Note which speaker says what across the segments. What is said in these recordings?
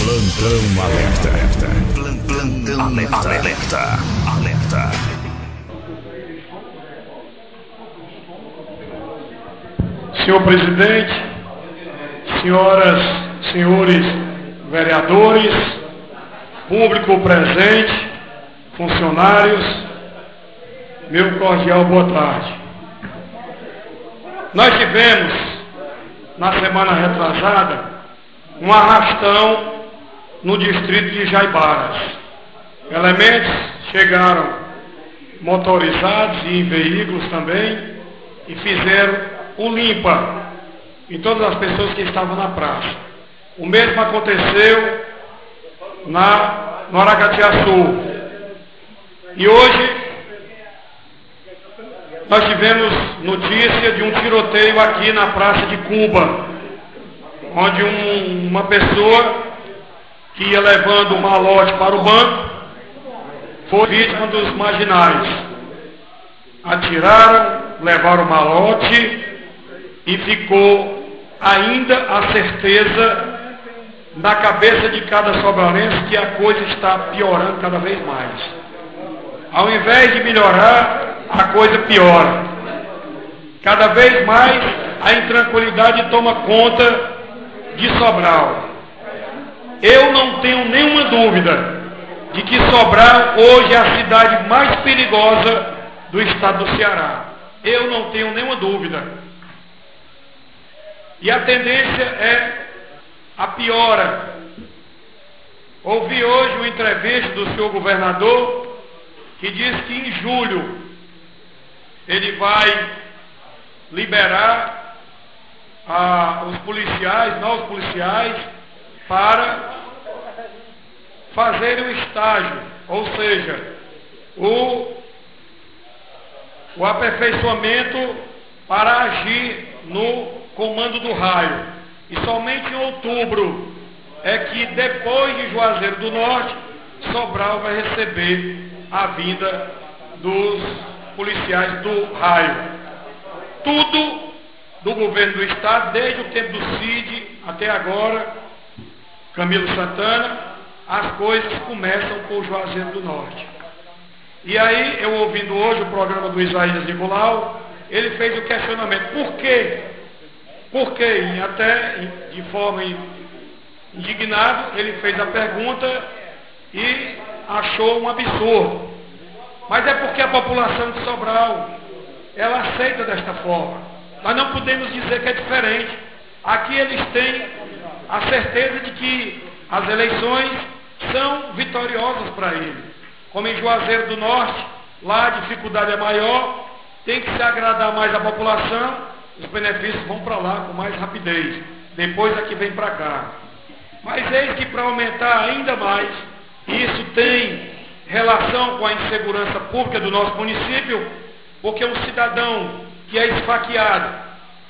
Speaker 1: Plantão alerta. Plantão alerta.
Speaker 2: Senhor presidente, senhoras, senhores vereadores, público presente, funcionários, meu cordial boa tarde. Nós tivemos, na semana retrasada, um arrastão no distrito de Jaibaras. Elementos chegaram motorizados e em veículos também e fizeram o limpa em todas as pessoas que estavam na praça. O mesmo aconteceu no Aracatiaçu. E hoje nós tivemos notícia de um tiroteio aqui na Praça de Cuba, onde uma pessoa que ia levando um malote para o banco foi vítima dos marginais. Atiraram, levaram o malote e ficou ainda a certeza na cabeça de cada sobralense que a coisa está piorando cada vez mais. Ao invés de melhorar, a coisa piora. Cada vez mais a intranquilidade toma conta de Sobral. Eu não tenho nenhuma dúvida de que Sobral hoje é a cidade mais perigosa do estado do Ceará. Eu não tenho nenhuma dúvida. E a tendência é a piora. Ouvi hoje uma entrevista do senhor governador que diz que em julho ele vai liberar os policiais, novos policiais, para fazerem o estágio, ou seja, o aperfeiçoamento para agir no comando do raio. E somente em outubro é que, depois de Juazeiro do Norte, Sobral vai receber a vinda dos policiais do raio. Tudo do governo do estado, desde o tempo do Cid até agora, Camilo Santana, as coisas começam por Juazeiro do Norte. E aí, eu ouvindo hoje o programa do Isaías Nicolau, ele fez o questionamento: por quê? Porque, até de forma indignada, ele fez a pergunta e achou um absurdo. Mas é porque a população de Sobral, ela aceita desta forma. Nós não podemos dizer que é diferente. Aqui eles têm a certeza de que as eleições são vitoriosas para eles. Como em Juazeiro do Norte, lá a dificuldade é maior, tem que se agradar mais a população, os benefícios vão para lá com mais rapidez. Depois aqui vem para cá. Mas eis que para aumentar ainda mais, isso tem relação com a insegurança pública do nosso município, porque um cidadão que é esfaqueado,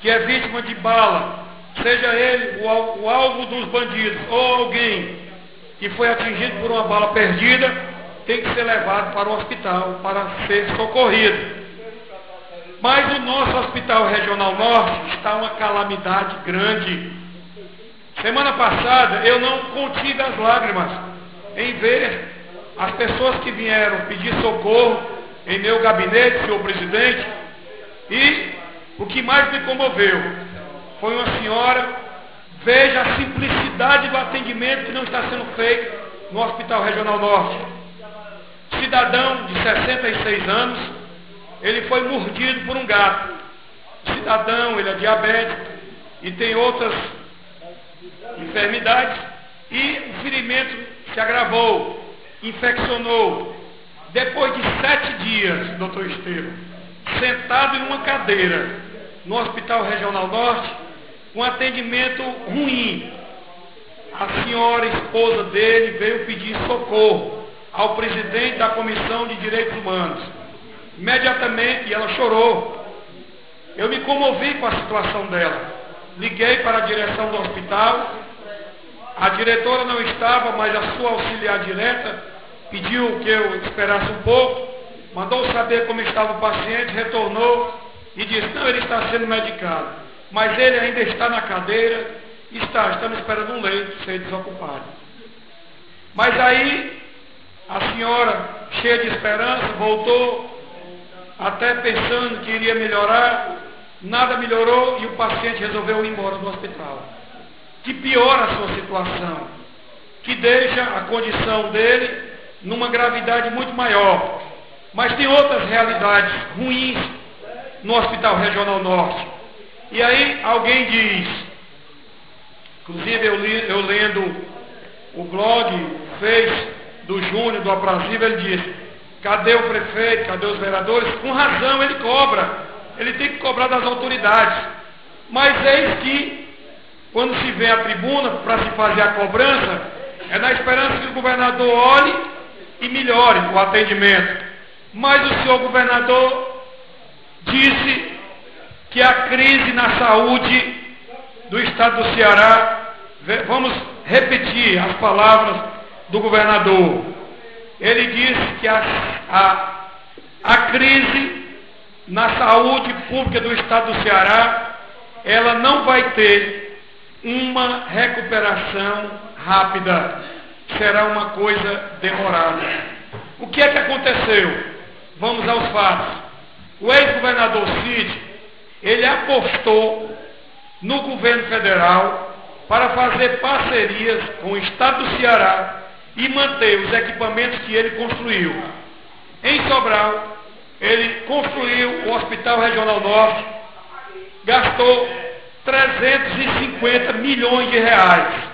Speaker 2: que é vítima de bala, seja ele o alvo dos bandidos ou alguém que foi atingido por uma bala perdida, tem que ser levado para o hospital para ser socorrido. Mas o nosso Hospital Regional Norte está uma calamidade grande. Semana passada eu não contive as lágrimas em ver as pessoas que vieram pedir socorro em meu gabinete, senhor presidente, e o que mais me comoveu foi uma senhora, veja a simplicidade do atendimento que não está sendo feito no Hospital Regional Norte. Cidadão de 66 anos, ele foi mordido por um gato. Cidadão, ele é diabético e tem outras enfermidades, e o ferimento se agravou, infeccionou. Depois de 7 dias, doutor Estevam, sentado em uma cadeira no Hospital Regional Norte, com atendimento ruim, a senhora esposa dele veio pedir socorro ao presidente da Comissão de Direitos Humanos. Imediatamente ela chorou. Eu me comovi com a situação dela. Liguei para a direção do hospital. A diretora não estava, mas a sua auxiliar direta pediu que eu esperasse um pouco, mandou saber como estava o paciente, retornou e disse: não, ele está sendo medicado, mas ele ainda está na cadeira, estamos esperando um leito ser desocupado. Mas aí a senhora, cheia de esperança, voltou, até pensando que iria melhorar, nada melhorou e o paciente resolveu ir embora do hospital. Que piora a sua situação, que deixa a condição dele numa gravidade muito maior. Mas tem outras realidades ruins no Hospital Regional Norte. E aí alguém diz, inclusive eu lendo o blog, o Face do Júnior, do Aprazível, ele diz: cadê o prefeito, cadê os vereadores? Com razão ele cobra, ele tem que cobrar das autoridades. Mas eis que, quando se vem à tribuna para se fazer a cobrança, é na esperança que o governador olhe e melhore o atendimento. Mas o senhor governador disse que a crise na saúde do estado do Ceará, vamos repetir as palavras do governador. Ele disse que a crise na saúde pública do estado do Ceará, ela não vai ter uma recuperação rápida, será uma coisa demorada. O que é que aconteceu? Vamos aos fatos. O ex-governador Cid, ele apostou no governo federal para fazer parcerias com o estado do Ceará e manter os equipamentos que ele construiu. Em Sobral, ele construiu o Hospital Regional Norte, gastou 350 milhões de reais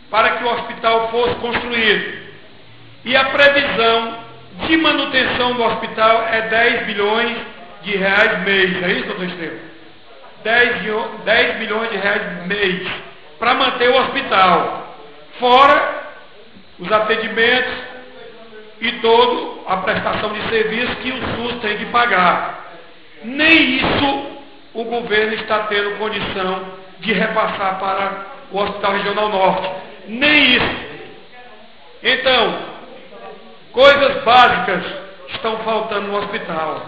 Speaker 2: para que o hospital fosse construído. E a previsão de manutenção do hospital é 10 bilhões de reais mês. É isso, doutor Estevam? 10 bilhões de reais mês para manter o hospital. Fora os atendimentos e toda a prestação de serviço que o SUS tem que pagar. Nem isso o governo está tendo condição de repassar para o Hospital Regional Norte. Nem isso. Então, coisas básicas estão faltando no hospital.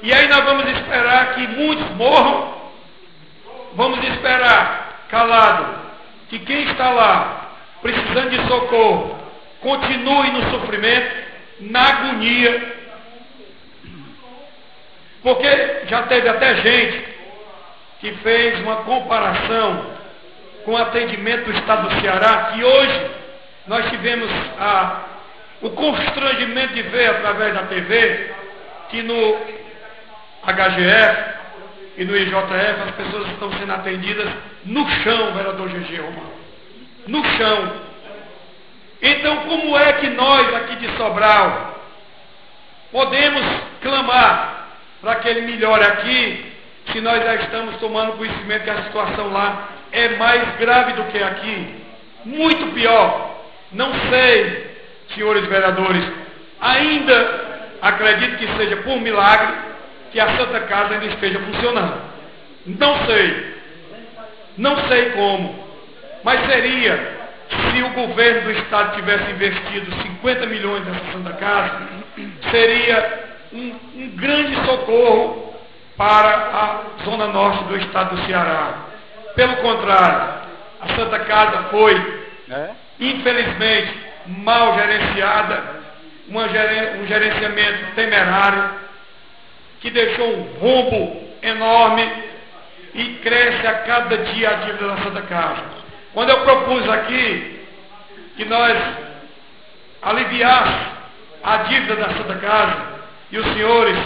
Speaker 2: E aí nós vamos esperar que muitos morram, vamos esperar, calado, que quem está lá, precisando de socorro, continue no sofrimento, na agonia, porque já teve até gente que fez uma comparação com o atendimento do estado do Ceará, que hoje nós tivemos o constrangimento de ver através da TV que no HGF e no IJF as pessoas estão sendo atendidas no chão, vereador GG Romano, no chão. Então, como é que nós aqui de Sobral podemos clamar para que ele melhore aqui, se nós já estamos tomando conhecimento que a situação lá é mais grave do que aqui, muito pior? Não sei, senhores vereadores, ainda acredito que seja por milagre que a Santa Casa ainda esteja funcionando. Não sei como, mas seria, se o governo do estado tivesse investido 50 milhões nessa Santa Casa, seria um grande socorro para a zona norte do estado do Ceará. Pelo contrário, a Santa Casa foi, infelizmente, mal gerenciada, um gerenciamento temerário, que deixou um rombo enorme e cresce a cada dia a dívida da Santa Casa. Quando eu propus aqui que nós aliviássemos a dívida da Santa Casa, e os senhores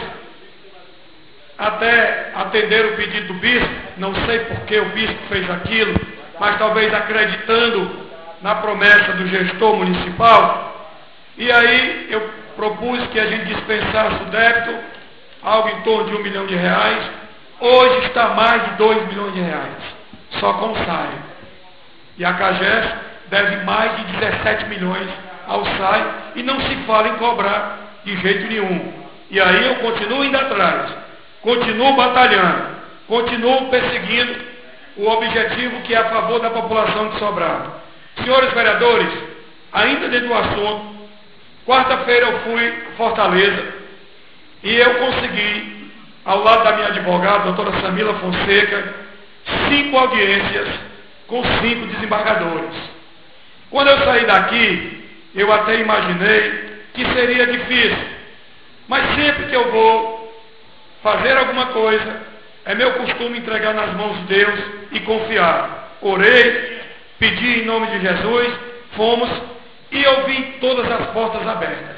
Speaker 2: até atenderam o pedido do bispo, não sei por que o bispo fez aquilo, mas talvez acreditando na promessa do gestor municipal, e aí eu propus que a gente dispensasse o débito, algo em torno de R$1 milhão. Hoje está mais de R$2 milhões, só com o SAI. E a CAGES deve mais de 17 milhões ao SAI, e não se fala em cobrar de jeito nenhum. E aí eu continuo indo atrás, continuo batalhando, continuo perseguindo o objetivo que é a favor da população de Sobral. Senhores vereadores, ainda dentro do assunto, quarta-feira eu fui a Fortaleza e eu consegui, ao lado da minha advogada, a doutora Samila Fonseca, 5 audiências com 5 desembargadores. Quando eu saí daqui, eu até imaginei que seria difícil. Mas sempre que eu vou fazer alguma coisa, é meu costume entregar nas mãos de Deus e confiar. Orei, pedi em nome de Jesus, fomos e eu vi todas as portas abertas.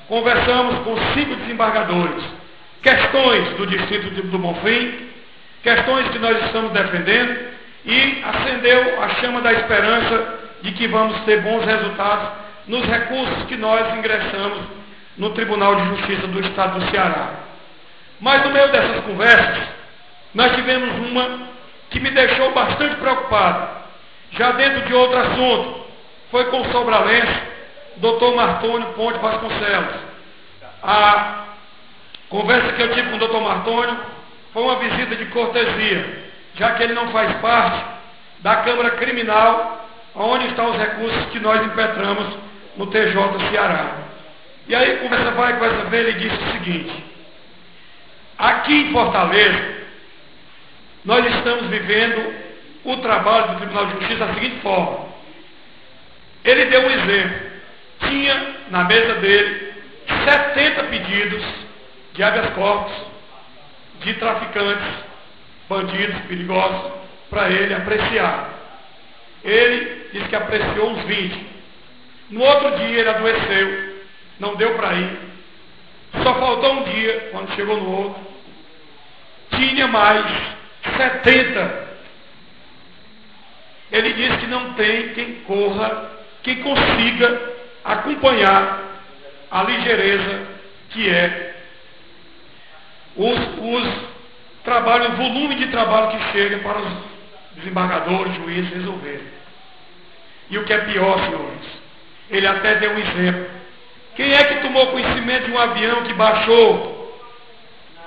Speaker 2: Conversamos com 5 desembargadores. Questões do distrito do Bonfim, questões que nós estamos defendendo, e acendeu a chama da esperança de que vamos ter bons resultados nos recursos que nós ingressamos no Tribunal de Justiça do Estado do Ceará. Mas no meio dessas conversas, nós tivemos uma que me deixou bastante preocupado, já dentro de outro assunto. Foi com o sobralense, Dr. Martônio Ponte Vasconcelos. A conversa que eu tive com o Dr. Martônio foi uma visita de cortesia, já que ele não faz parte da Câmara Criminal, onde estão os recursos que nós impetramos no TJ Ceará. E aí, conversa vai, conversa vem, ele disse o seguinte: aqui em Fortaleza, nós estamos vivendo o trabalho do Tribunal de Justiça da seguinte forma. Ele deu um exemplo. Tinha na mesa dele 70 pedidos de habeas corpus de traficantes, bandidos perigosos, para ele apreciar. Ele disse que apreciou uns 20. No outro dia ele adoeceu, não deu para ir. Só faltou um dia, quando chegou no outro, tinha mais 70. Ele disse que não tem quem corra, quem consiga acompanhar a ligeireza que é os trabalhos, o volume de trabalho que chega para os desembargadores, juízes resolverem. E o que é pior, senhores, ele até deu um exemplo. Quem é que tomou conhecimento de um avião que baixou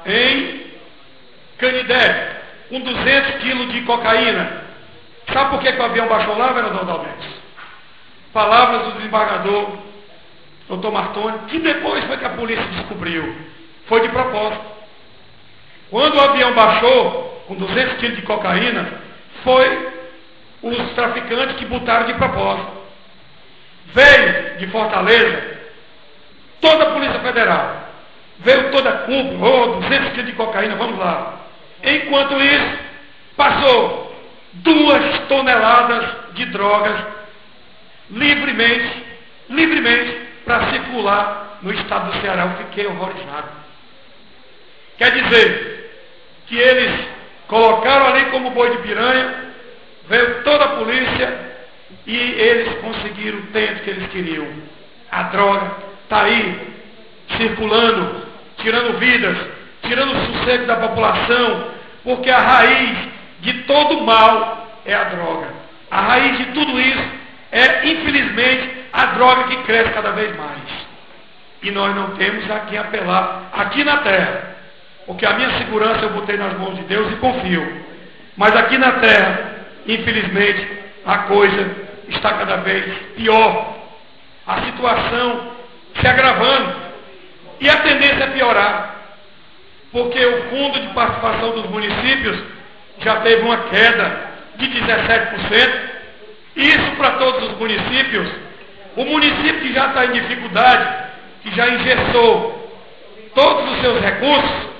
Speaker 2: em Canidé com 200 quilos de cocaína? Sabe por que o avião baixou lá, vereador Dalmedes? Palavras do desembargador Dr. Martônio, que depois foi que a polícia descobriu. Foi de propósito. Quando o avião baixou com 200 quilos de cocaína, foi os traficantes que botaram de propósito. Veio de Fortaleza toda a Polícia Federal. Veio toda a cúpula, 200 quilos de cocaína, vamos lá. Enquanto isso, passou 2 toneladas de drogas livremente para circular no estado do Ceará. Eu fiquei horrorizado. Quer dizer que eles colocaram ali como boi de piranha, veio toda a polícia e eles conseguiram o tempo que eles queriam. A droga está aí, circulando, tirando vidas, tirando o sossego da população, porque a raiz de todo mal é a droga. A raiz de tudo isso é, infelizmente, a droga que cresce cada vez mais. E nós não temos a quem apelar aqui na terra, porque a minha segurança eu botei nas mãos de Deus e confio. Mas aqui na terra, infelizmente, a coisa está cada vez pior. A situação se agravando. E a tendência é piorar. Porque o fundo de participação dos municípios já teve uma queda de 17%. Isso para todos os municípios. O município que já está em dificuldade, que já engessou todos os seus recursos,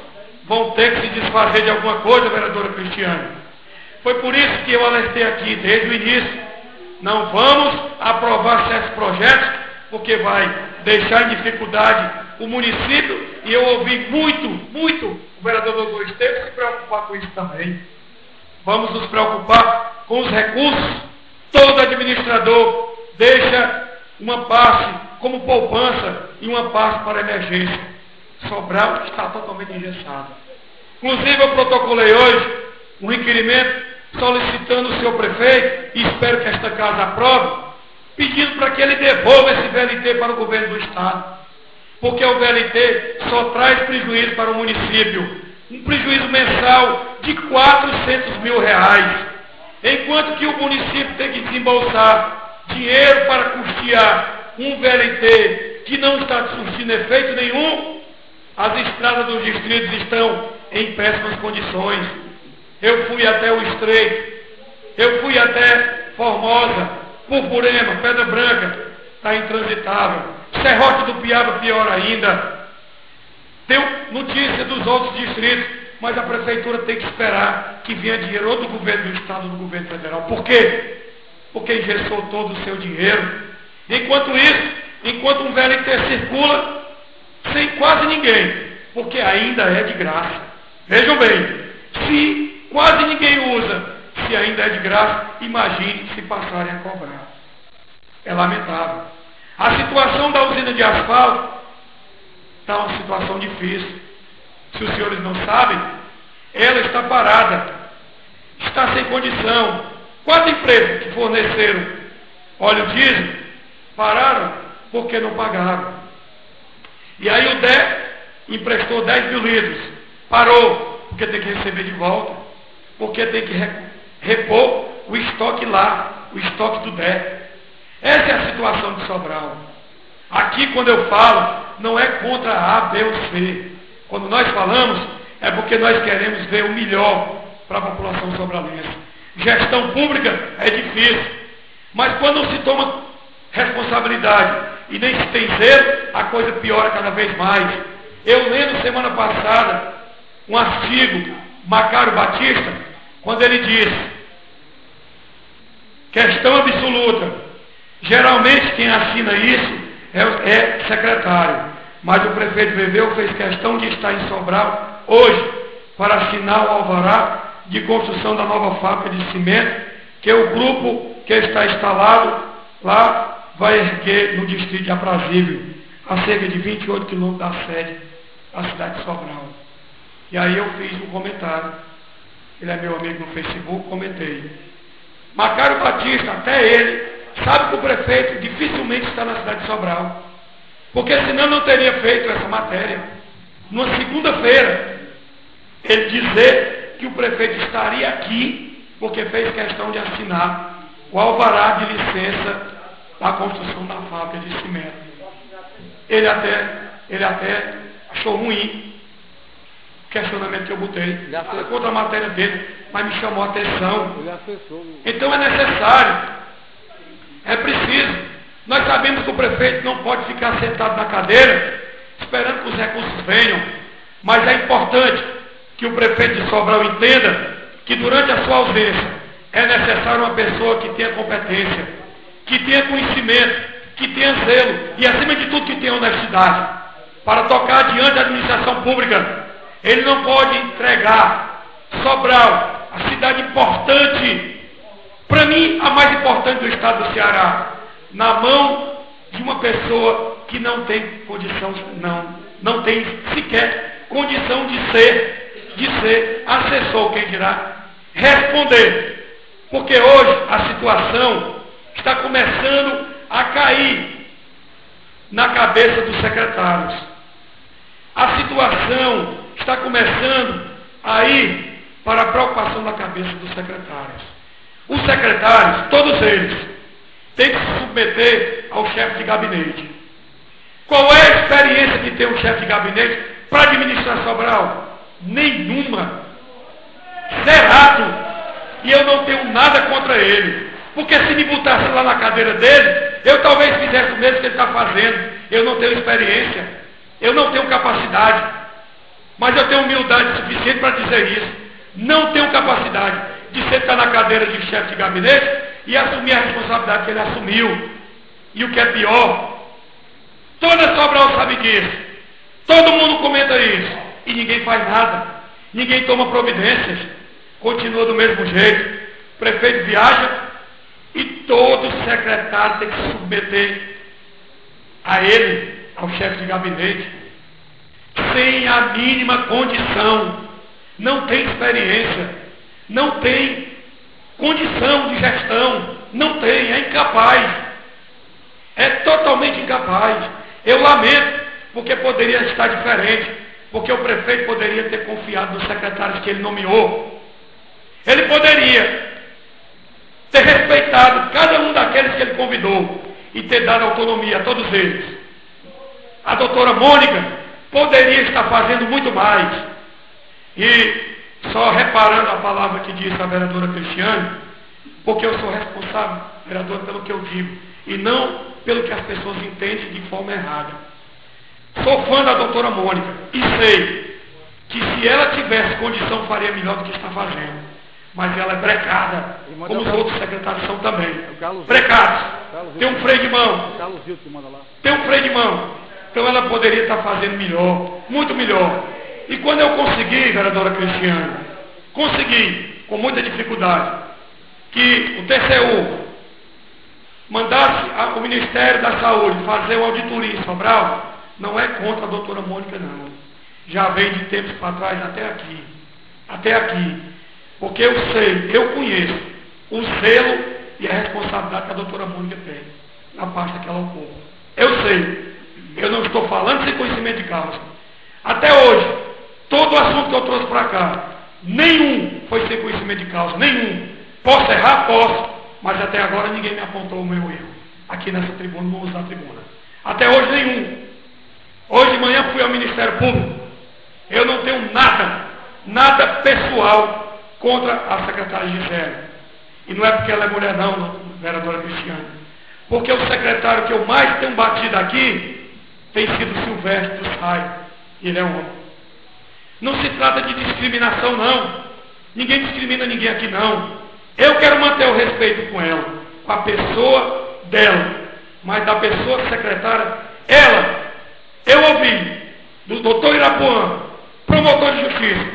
Speaker 2: vão ter que se desfazer de alguma coisa, vereadora Cristiane. Foi por isso que eu alertei aqui desde o início. Não vamos aprovar certos projetos, porque vai deixar em dificuldade o município. E eu ouvi muito o vereador doutor Esteves se preocupar com isso também. Vamos nos preocupar com os recursos. Todo administrador deixa uma parte como poupança e uma parte para emergência. Sobral está totalmente engessado. Inclusive eu protocolei hoje um requerimento solicitando o senhor prefeito, e espero que esta casa aprove, pedindo para que ele devolva esse VLT para o governo do estado. Porque o VLT só traz prejuízo para o município. Um prejuízo mensal de 400 mil reais. Enquanto que o município tem que desembolsar dinheiro para custear um VLT que não está surtindo efeito nenhum, as estradas dos distritos estão em péssimas condições. Eu fui até o Estreito, eu fui até Formosa, Purpurema, Pedra Branca, está intransitável. Serrote do Piaba, pior ainda. Tem notícia dos outros distritos, mas a prefeitura tem que esperar que venha dinheiro ou do governo do estado ou do governo federal. Por quê? Porque engessou todo o seu dinheiro. Enquanto isso, enquanto um VLT circula sem quase ninguém, porque ainda é de graça. Vejam bem, se quase ninguém usa, se ainda é de graça, imagine se passarem a cobrar. É lamentável. A situação da usina de asfalto está uma situação difícil. Se os senhores não sabem, ela está parada, está sem condição. Quantas empresas que forneceram óleo diesel pararam porque não pagaram. E aí o DE emprestou 10 mil litros, parou porque tem que receber de volta, porque tem que repor o estoque lá, o estoque do DE. Essa é a situação de Sobral. Aqui, quando eu falo, não é contra A, B ou C. Quando nós falamos, é porque nós queremos ver o melhor para a população sobralense. Gestão pública é difícil, mas quando se toma responsabilidade e nem se tem zelo, a coisa piora cada vez mais. Eu lendo semana passada um artigo, Macário Batista, quando ele diz, questão absoluta, geralmente quem assina isso é secretário, mas o prefeito Veveu fez questão de estar em Sobral hoje para assinar o alvará de construção da nova fábrica de cimento que o grupo que está instalado lá vai erguer no distrito de Aprazível, a cerca de 28 quilômetros da sede da cidade de Sobral. E aí eu fiz um comentário, ele é meu amigo no Facebook, comentei. Macário Batista, até ele, sabe que o prefeito dificilmente está na cidade de Sobral, porque senão não teria feito essa matéria. Numa segunda-feira, ele dizer que o prefeito estaria aqui, porque fez questão de assinar o alvará de licença da construção da fábrica de cimento. Ele até achou ruim o questionamento que eu botei. Nada contra a matéria dele, mas me chamou a atenção. Então é necessário, é preciso. Nós sabemos que o prefeito não pode ficar sentado na cadeira esperando que os recursos venham, mas é importante que o prefeito de Sobral entenda que durante a sua ausência é necessário uma pessoa que tenha competência, que tenha conhecimento, que tenha zelo e, acima de tudo, que tenha honestidade para tocar diante da administração pública. Ele não pode entregar Sobral, a cidade importante, para mim, a mais importante do estado do Ceará, na mão de uma pessoa que não tem condição, não tem sequer condição de ser assessor, quem dirá, responder. Porque hoje a situação está começando a cair na cabeça dos secretários. A situação está começando a ir para a preocupação na cabeça dos secretários. Os secretários, todos eles, têm que se submeter ao chefe de gabinete. Qual é a experiência que tem o chefe de gabinete para administrar Sobral? Nenhuma. Zerado. E eu não tenho nada contra ele. Porque se me botasse lá na cadeira dele, eu talvez fizesse o mesmo que ele está fazendo. Eu não tenho experiência. Eu não tenho capacidade. Mas eu tenho humildade suficiente para dizer isso. Não tenho capacidade de sentar na cadeira de chefe de gabinete e assumir a responsabilidade que ele assumiu. E o que é pior, toda Sobral sabe disso. Todo mundo comenta isso. E ninguém faz nada. Ninguém toma providências. Continua do mesmo jeito. O prefeito viaja e todo secretário tem que se submeter a ele, ao chefe de gabinete, sem a mínima condição. Não tem experiência, não tem condição de gestão, não tem, é incapaz. É totalmente incapaz. Eu lamento, porque poderia estar diferente, porque o prefeito poderia ter confiado nos secretários que ele nomeou. Ele poderia ter respeitado cada um daqueles que ele convidou e ter dado autonomia a todos eles. A doutora Mônica poderia estar fazendo muito mais. E só reparando a palavra que disse a vereadora Cristiane, porque eu sou responsável, vereador, pelo que eu digo, e não pelo que as pessoas entendem de forma errada. Sou fã da doutora Mônica e sei que se ela tivesse condição faria melhor do que está fazendo. Mas ela é brecada, como os outros secretários são também. Brecados. Tem um freio de mão. Tem um freio de mão. Então ela poderia estar fazendo melhor, muito melhor. E quando eu consegui, vereadora Cristiane, consegui, com muita dificuldade, que o TCU mandasse o Ministério da Saúde fazer uma auditoria em Sobral, não é contra a doutora Mônica, não. Já vem de tempos para trás até aqui. Até aqui. Porque eu sei, eu conheço o zelo e a responsabilidade que a doutora Mônica tem na pasta que ela ocupa. Eu sei. Eu não estou falando sem conhecimento de causa. Até hoje, todo o assunto que eu trouxe para cá, nenhum foi sem conhecimento de causa. Nenhum. Posso errar? Posso. Mas até agora ninguém me apontou o meu erro. Aqui nessa tribuna, não uso a tribuna. Até hoje nenhum. Hoje de manhã fui ao Ministério Público. Eu não tenho nada pessoal contra a secretária Gisele. E não é porque ela é mulher não, vereadora Cristiane. Porque o secretário que eu mais tenho batido aqui tem sido Silvestre do SAI. Ele é um homem. Não se trata de discriminação, não. Ninguém discrimina ninguém aqui, não. Eu quero manter o respeito com ela, com a pessoa dela. Mas da pessoa secretária, eu ouvi do doutor Irapuã, promotor de justiça,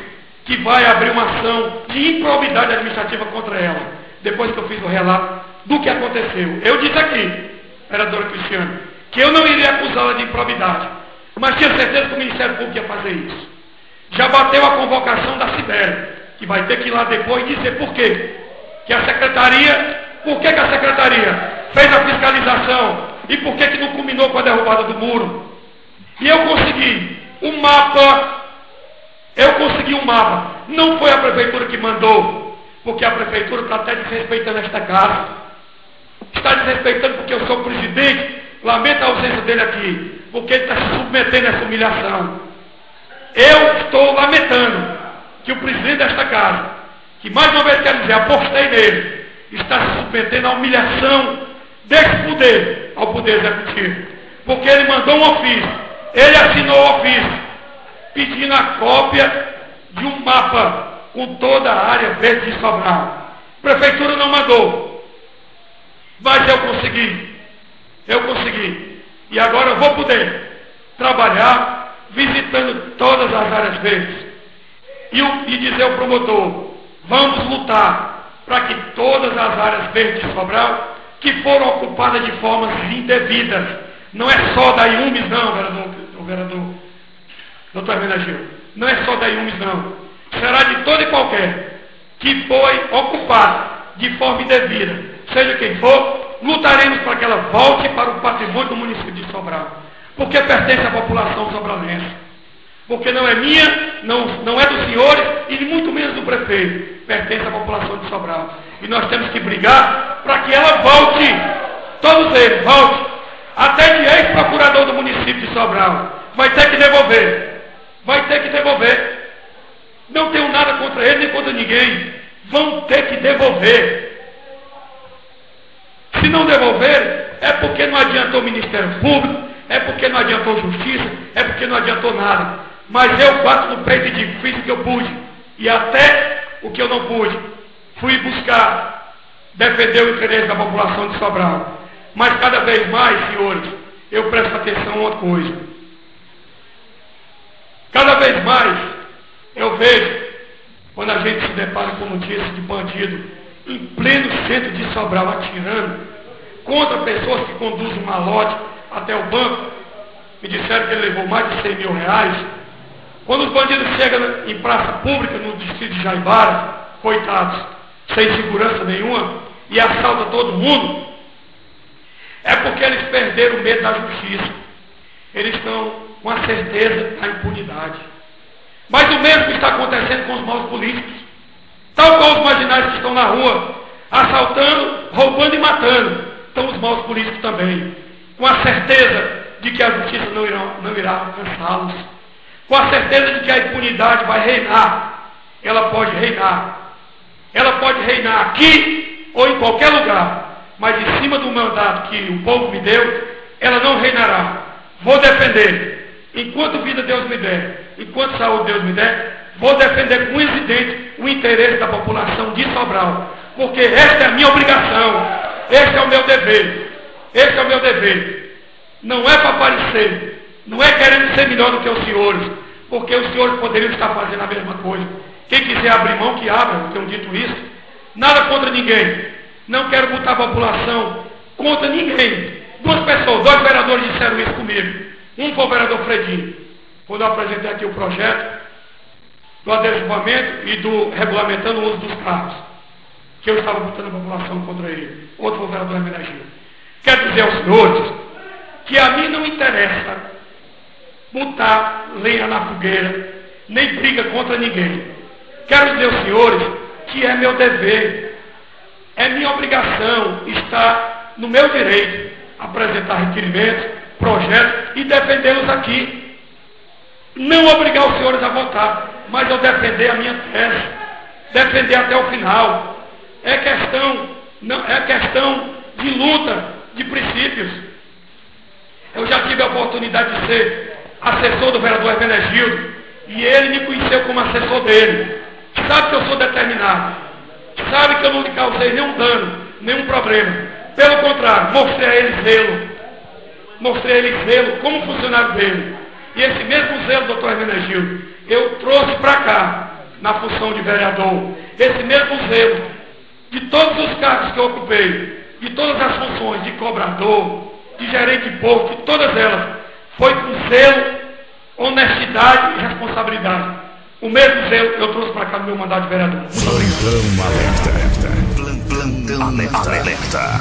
Speaker 2: que vai abrir uma ação de improbidade administrativa contra ela, depois que eu fiz o relato do que aconteceu. Eu disse aqui, vereadora Cristiane, que eu não iria acusá-la de improbidade, mas tinha certeza que o Ministério Público ia fazer isso. Já bateu a convocação da Sibeli, que vai ter que ir lá depois dizer por quê. Que a secretaria, por que a secretaria fez a fiscalização e por que não culminou com a derrubada do muro. E eu consegui um mapa. Não foi a prefeitura que mandou, porque a prefeitura está até desrespeitando esta casa. Está desrespeitando porque eu sou o presidente. Lamento a ausência dele aqui, porque ele está se submetendo a essa humilhação. Eu estou lamentando que o presidente desta casa, que mais uma vez quero dizer, apostei nele, está se submetendo à humilhação desse poder, ao poder executivo. Porque ele mandou um ofício, ele assinou o ofício, pedindo a cópia de um mapa com toda a área verde de Sobral. A prefeitura não mandou, mas eu consegui. E agora eu vou poder trabalhar visitando todas as áreas verdes. E dizer ao promotor, vamos lutar para que todas as áreas verdes de Sobral, que foram ocupadas de formas indevidas, não é só da IUMES não, vereador doutor Hermenegildo, não é só da IUMES não, será de todo e qualquer que foi ocupado de forma indevida, seja quem for, lutaremos para que ela volte para o patrimônio do município de Sobral, porque pertence à população sobralense, porque não é minha, não é dos senhores e muito menos do prefeito, pertence à população de Sobral. E nós temos que brigar para que ela volte, todos eles, volte, até de ex-procurador do município de Sobral, vai ter que devolver, não tenho nada contra ele nem contra ninguém, vão ter que devolver. Se não devolver, é porque não adiantou o Ministério Público, é porque não adiantou a Justiça, é porque não adiantou nada. Mas eu bato no peito e digo, fiz o que eu pude, e até o que eu não pude, fui buscar defender o interesse da população de Sobral. Mas cada vez mais, senhores, eu presto atenção a uma coisa. Cada vez mais, eu vejo, quando a gente se depara com notícias de bandido, em pleno centro de Sobral, atirando contra pessoas que conduzem um malote até o banco, me disseram que ele levou mais de 100 mil reais. Quando os bandidos chegam em praça pública, no distrito de Jaibara, coitados, sem segurança nenhuma, e assaltam todo mundo, é porque eles perderam o medo da justiça. Eles estão com a certeza da impunidade. Mas o mesmo está acontecendo com os maus políticos. Tal qual os marginais que estão na rua, assaltando, roubando e matando, estão os maus políticos também, com a certeza de que a justiça não irá alcançá-los, com a certeza de que a impunidade vai reinar. Ela pode reinar aqui ou em qualquer lugar, mas em cima do mandato que o povo me deu, ela não reinará. Vou defender, enquanto vida Deus me der, enquanto saúde Deus me der, vou defender com unhas e dentes o interesse da população de Sobral, porque esta é a minha obrigação, este é o meu dever, este é o meu dever. Não é para aparecer, não é querendo ser melhor do que os senhores, porque os senhores poderiam estar fazendo a mesma coisa. Quem quiser abrir mão, que abra, eu tenho dito isso. Nada contra ninguém. Não quero botar a população contra ninguém. Duas pessoas, dois vereadores disseram isso comigo. Um foi o vereador Fredinho, quando eu apresentei aqui o projeto do adereçamento e do regulamentando o uso dos carros, que eu estava botando a população contra ele. Outro foi o vereador Hermenegildo. Quero dizer aos senhores que a mim não interessa botar lenha na fogueira, nem briga contra ninguém. Quero dizer aos senhores que é meu dever, é minha obrigação estar no meu direito, apresentar requerimentos, projetos e defendê-los aqui. Não obrigar os senhores a votar, mas eu defender a minha tese, defender até o final. É questão de luta, de princípios. Eu já tive a oportunidade de ser assessor do vereador Hermenegildo, e ele me conheceu como assessor dele. Sabe que eu sou determinado, sabe que eu não lhe causei nenhum dano, nenhum problema. Pelo contrário, mostrei a ele zelo como funcionário dele. E esse mesmo zelo, doutor Hermenegildo, eu trouxe para cá, na função de vereador. Esse mesmo zelo, de todos os cargos que eu ocupei, de todas as funções de cobrador, de gerente de porto, de todas elas, foi com zelo, honestidade e responsabilidade. O mesmo zelo eu trouxe para cá no meu mandato de vereador.
Speaker 1: Plantão alerta. Plantão alerta.